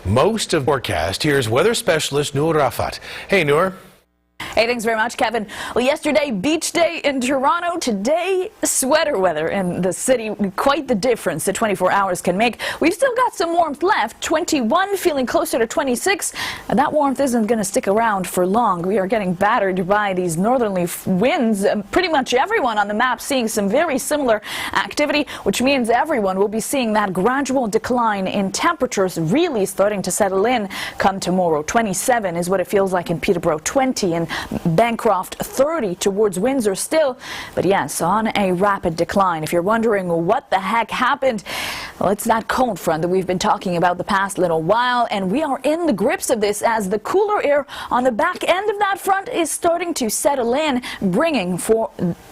most of the forecast. Here's weather specialist Noor Rafat. Hey, Noor. Hey, thanks very much, Kevin. Well, yesterday, beach day in Toronto. Today, sweater weather in the city. Quite the difference the 24 hours can make. We've still got some warmth left. 21, feeling closer to 26. And that warmth isn't going to stick around for long. We are getting battered by these northerly winds. Pretty much everyone on the map seeing some very similar activity, which means everyone will be seeing that gradual decline in temperatures really starting to settle in come tomorrow. 27 is what it feels like in Peterborough, 20 in Bancroft, 30 towards Windsor still, but yes, on a rapid decline. If you're wondering what the heck happened, well, it's that cold front that we've been talking about the past little while, and we are in the grips of this as the cooler air on the back end of that front is starting to settle in,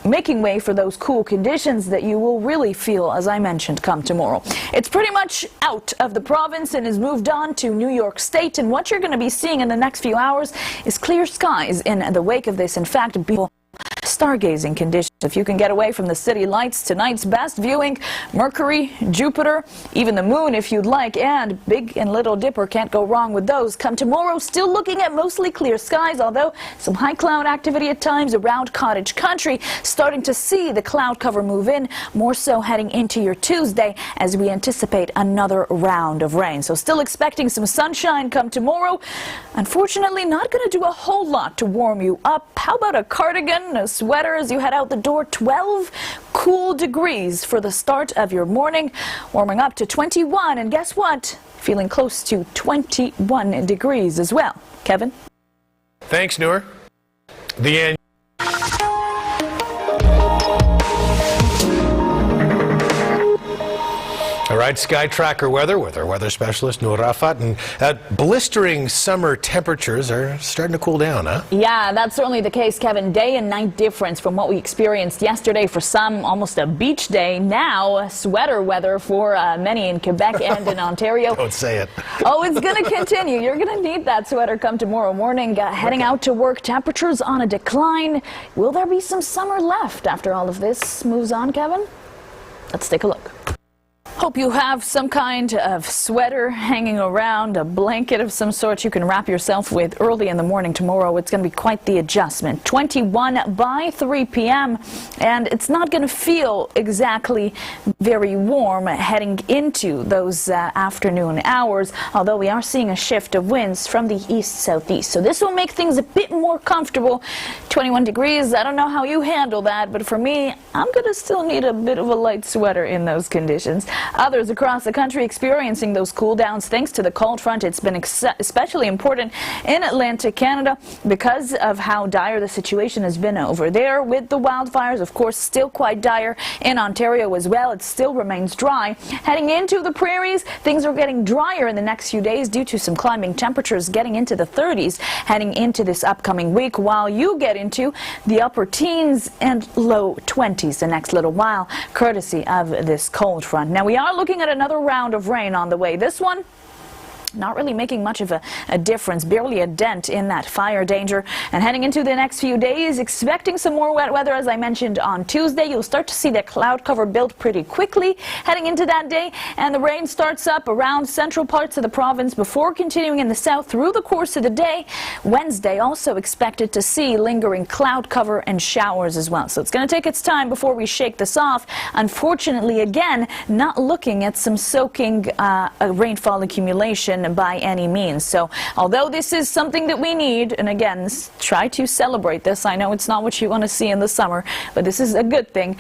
making way for those cool conditions that you will really feel, as I mentioned, come tomorrow. It's pretty much out of the province and has moved on to New York State, and what you're going to be seeing in the next few hours is clear skies in the wake of this. In fact, people stargazing conditions. If you can get away from the city lights, tonight's best viewing, Mercury, Jupiter, even the moon if you'd like, and Big and Little Dipper, can't go wrong with those. Come tomorrow, still looking at mostly clear skies, although some high cloud activity at times around Cottage Country. Starting to see the cloud cover move in, more so heading into your Tuesday as we anticipate another round of rain. So still expecting some sunshine come tomorrow. Unfortunately, not going to do a whole lot to warm you up. How about a cardigan, a sweater as you head out the door? 12 cool degrees for the start of your morning, warming up to 21, and guess what? Feeling close to 21 degrees as well. Kevin? Thanks, Noor. The end. All right, Sky Tracker weather with our weather specialist, Noor Rafat. And blistering summer temperatures are starting to cool down, huh? Yeah, that's certainly the case, Kevin. Day and night difference from what we experienced yesterday. For some, almost a beach day. Now, sweater weather for many in Quebec and in Ontario. Don't say it. Oh, it's going to continue. You're going to need that sweater come tomorrow morning. Heading out to work, temperatures on a decline. Will there be some summer left after all of this moves on, Kevin? Let's take a look. Hope you have some kind of sweater hanging around, a blanket of some sort you can wrap yourself with early in the morning tomorrow. It's going to be quite the adjustment. 21 by 3 p.m. and it's not going to feel exactly very warm heading into those afternoon hours, although we are seeing a shift of winds from the east-southeast. So this will make things a bit more comfortable. 21 degrees, I don't know how you handle that, but for me, I'm going to still need a bit of a light sweater in those conditions. Others across the country experiencing those cool downs thanks to the cold front. It's been especially important in Atlantic Canada because of how dire the situation has been over there with the wildfires. Of course, still quite dire in Ontario as well. It still remains dry. Heading into the prairies, things are getting drier in the next few days due to some climbing temperatures getting into the 30s heading into this upcoming week, while you get into the upper teens and low 20s the next little while, courtesy of this cold front. Now, we are looking at another round of rain on the way. This one not really making much of a difference, barely a dent in that fire danger. And heading into the next few days, expecting some more wet weather, as I mentioned on Tuesday. You'll start to see that cloud cover build pretty quickly heading into that day, and the rain starts up around central parts of the province before continuing in the south through the course of the day. Wednesday also expected to see lingering cloud cover and showers as well. So it's going to take its time before we shake this off. Unfortunately, again, not looking at some soaking rainfall accumulation by any means. So although this is something that we need, and again, try to celebrate this. I know it's not what you want to see in the summer, but this is a good thing.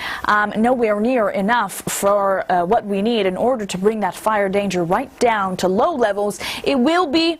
Nowhere near enough for what we need in order to bring that fire danger right down to low levels. It will be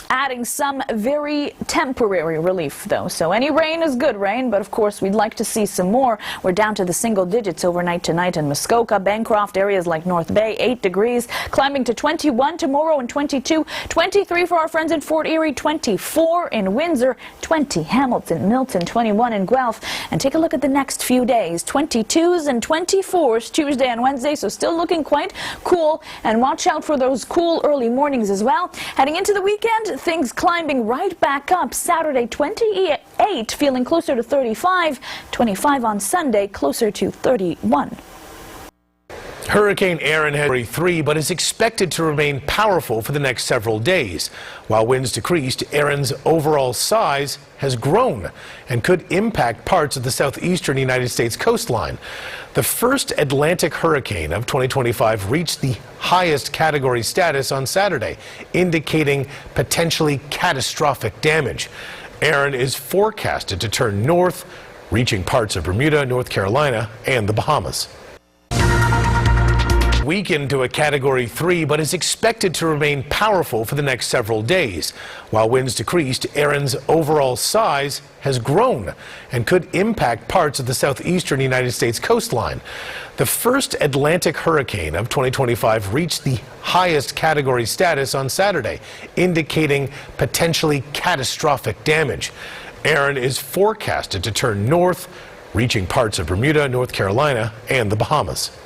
adding some very temporary relief, though. So any rain is good rain, but of course we'd like to see some more. We're down to the single digits overnight tonight in Muskoka, Bancroft, areas like North Bay, 8 degrees, climbing to 21 tomorrow and 22, 23 for our friends in Fort Erie, 24 in Windsor, 20 Hamilton, Milton, 21 in Guelph. And take a look at the next few days, 22s and 24s Tuesday and Wednesday, so still looking quite cool. And watch out for those cool early mornings as well. Heading into the weekend, things climbing right back up. Saturday 28, feeling closer to 35, 25 on Sunday, closer to 31. Hurricane Aaron had Category 3, but is expected to remain powerful for the next several days. While winds decreased, Aaron's overall size has grown and could impact parts of the southeastern United States coastline. The first Atlantic hurricane of 2025 reached the highest category status on Saturday, indicating potentially catastrophic damage. Aaron is forecasted to turn north, reaching parts of Bermuda, North Carolina, and the Bahamas. Weakened to a Category 3, but is expected to remain powerful for the next several days. While winds decreased, Aaron's overall size has grown and could impact parts of the southeastern United States coastline. The first Atlantic hurricane of 2025 reached the highest category status on Saturday, indicating potentially catastrophic damage. Aaron is forecasted to turn north, reaching parts of Bermuda, North Carolina, and the Bahamas.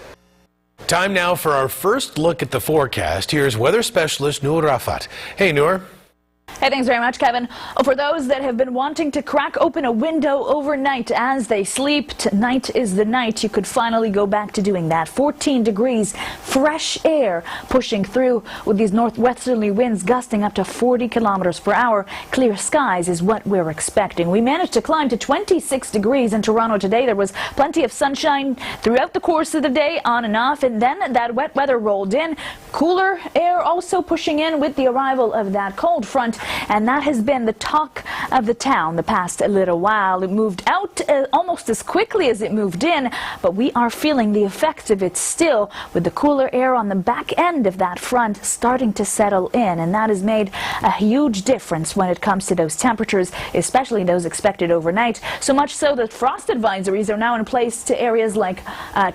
Time now for our first look at the forecast. Here's weather specialist Noor Rafat. Hey, Noor. Hey, thanks very much, Kevin. For those that have been wanting to crack open a window overnight as they sleep, tonight is the night you could finally go back to doing that. 14 degrees, fresh air pushing through with these northwesterly winds gusting up to 40 kilometers per hour. Clear skies is what we're expecting. We managed to climb to 26 degrees in Toronto today. There was plenty of sunshine throughout the course of the day, on and off, and then that wet weather rolled in. Cooler air also pushing in with the arrival of that cold front. And that has been the talk of the town the past little while. It moved out almost as quickly as it moved in, but we are feeling the effects of it still, with the cooler air on the back end of that front starting to settle in. And that has made a huge difference when it comes to those temperatures, especially those expected overnight. So much so that frost advisories are now in place to areas like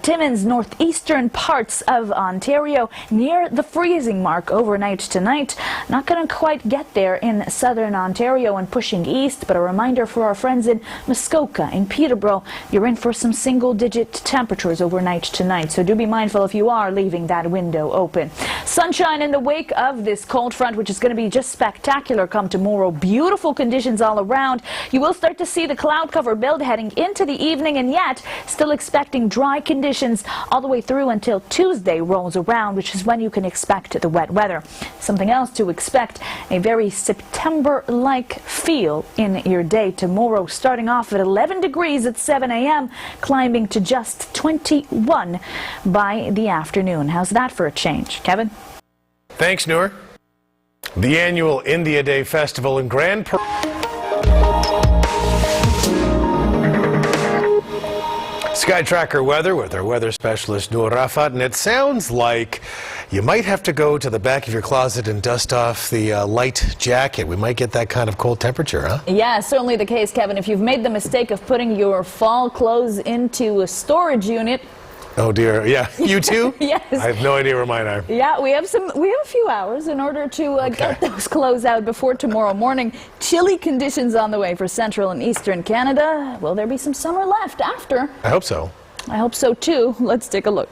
Timmins, northeastern parts of Ontario, near the freezing mark overnight tonight. Not going to quite get there in southern Ontario and pushing east, but a reminder for our friends in Muskoka, in Peterborough, you're in for some single-digit temperatures overnight tonight, so do be mindful if you are leaving that window open. Sunshine in the wake of this cold front, which is going to be just spectacular come tomorrow. Beautiful conditions all around. You will start to see the cloud cover build heading into the evening, and yet still expecting dry conditions all the way through until Tuesday rolls around, which is when you can expect the wet weather. Something else to expect, a very September-like feel in your day tomorrow, starting off at 11 degrees at 7 a.m., climbing to just 21 by the afternoon. How's that for a change, Kevin? Thanks, Noor. The annual India Day Festival in Grand Parade. Sky Tracker weather with our weather specialist Noor Rafat, and it sounds like you might have to go to the back of your closet and dust off the light jacket. We might get that kind of cold temperature, huh? Yeah, certainly the case, Kevin. If you've made the mistake of putting your fall clothes into a storage unit. Oh dear, yeah, you too? Yes. I have no idea where mine are. Yeah, we have a few hours in order to get those clothes out before tomorrow morning. Chilly conditions on the way for central and eastern Canada. Will there be some summer left after? I hope so. I hope so too. Let's take a look.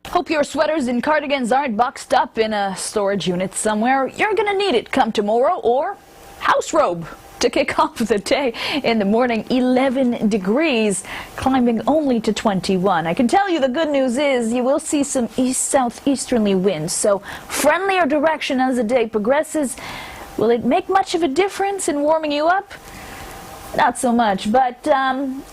Hope your sweaters and cardigans aren't boxed up in a storage unit somewhere. You're gonna need it come tomorrow, or house robe to kick off the day. In the morning, 11 degrees, climbing only to 21. I can tell you the good news is you will see some east-southeasterly winds, so friendlier direction as the day progresses. Will it make much of a difference in warming you up? Not so much, but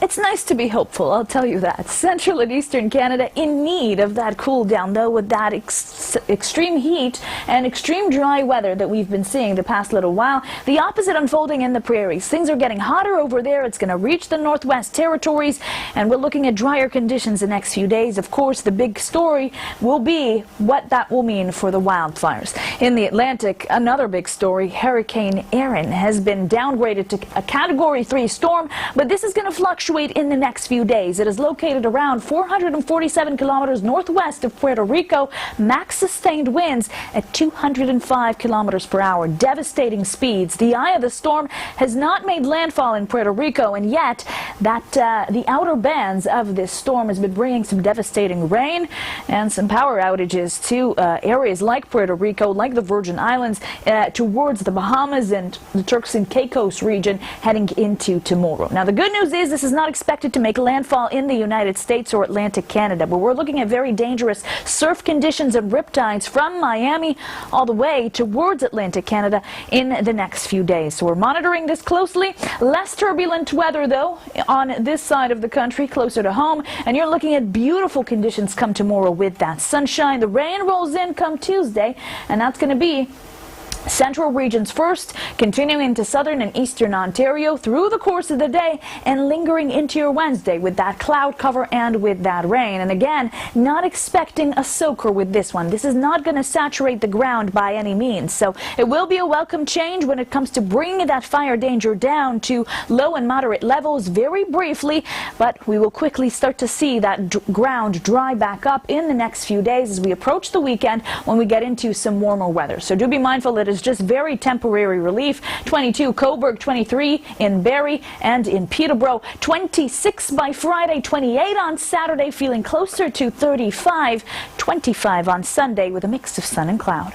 it's nice to be hopeful, I'll tell you that. Central and eastern Canada in need of that cool down, though, with that extreme heat and extreme dry weather that we've been seeing the past little while. The opposite unfolding in the prairies. Things are getting hotter over there. It's going to reach the Northwest Territories, and we're looking at drier conditions the next few days. Of course, the big story will be what that will mean for the wildfires. In the Atlantic, another big story, Hurricane Aaron has been downgraded to a Category 3 storm, but this is going to fluctuate in the next few days. It is located around 447 kilometers northwest of Puerto Rico. Max sustained winds at 205 kilometers per hour. Devastating speeds. The eye of the storm has not made landfall in Puerto Rico, and yet the outer bands of this storm has been bringing some devastating rain and some power outages to areas like Puerto Rico, like the Virgin Islands, towards the Bahamas and the Turks and Caicos region, heading into into tomorrow. Now, the good news is this is not expected to make landfall in the United States or Atlantic Canada, but we're looking at very dangerous surf conditions and riptides from Miami all the way towards Atlantic Canada in the next few days. So we're monitoring this closely. Less turbulent weather, though, on this side of the country, closer to home, and you're looking at beautiful conditions come tomorrow with that sunshine. The rain rolls in come Tuesday, and that's going to be central regions first, continuing into southern and eastern Ontario through the course of the day and lingering into your Wednesday with that cloud cover and with that rain. And again, not expecting a soaker with this one. This is not going to saturate the ground by any means. So it will be a welcome change when it comes to bringing that fire danger down to low and moderate levels very briefly, but we will quickly start to see that ground dry back up in the next few days as we approach the weekend when we get into some warmer weather. So do be mindful that it's just very temporary relief. 22 Cobourg, 23 in Barrie and in Peterborough, 26 by Friday, 28 on Saturday, feeling closer to 35, 25 on Sunday with a mix of sun and cloud.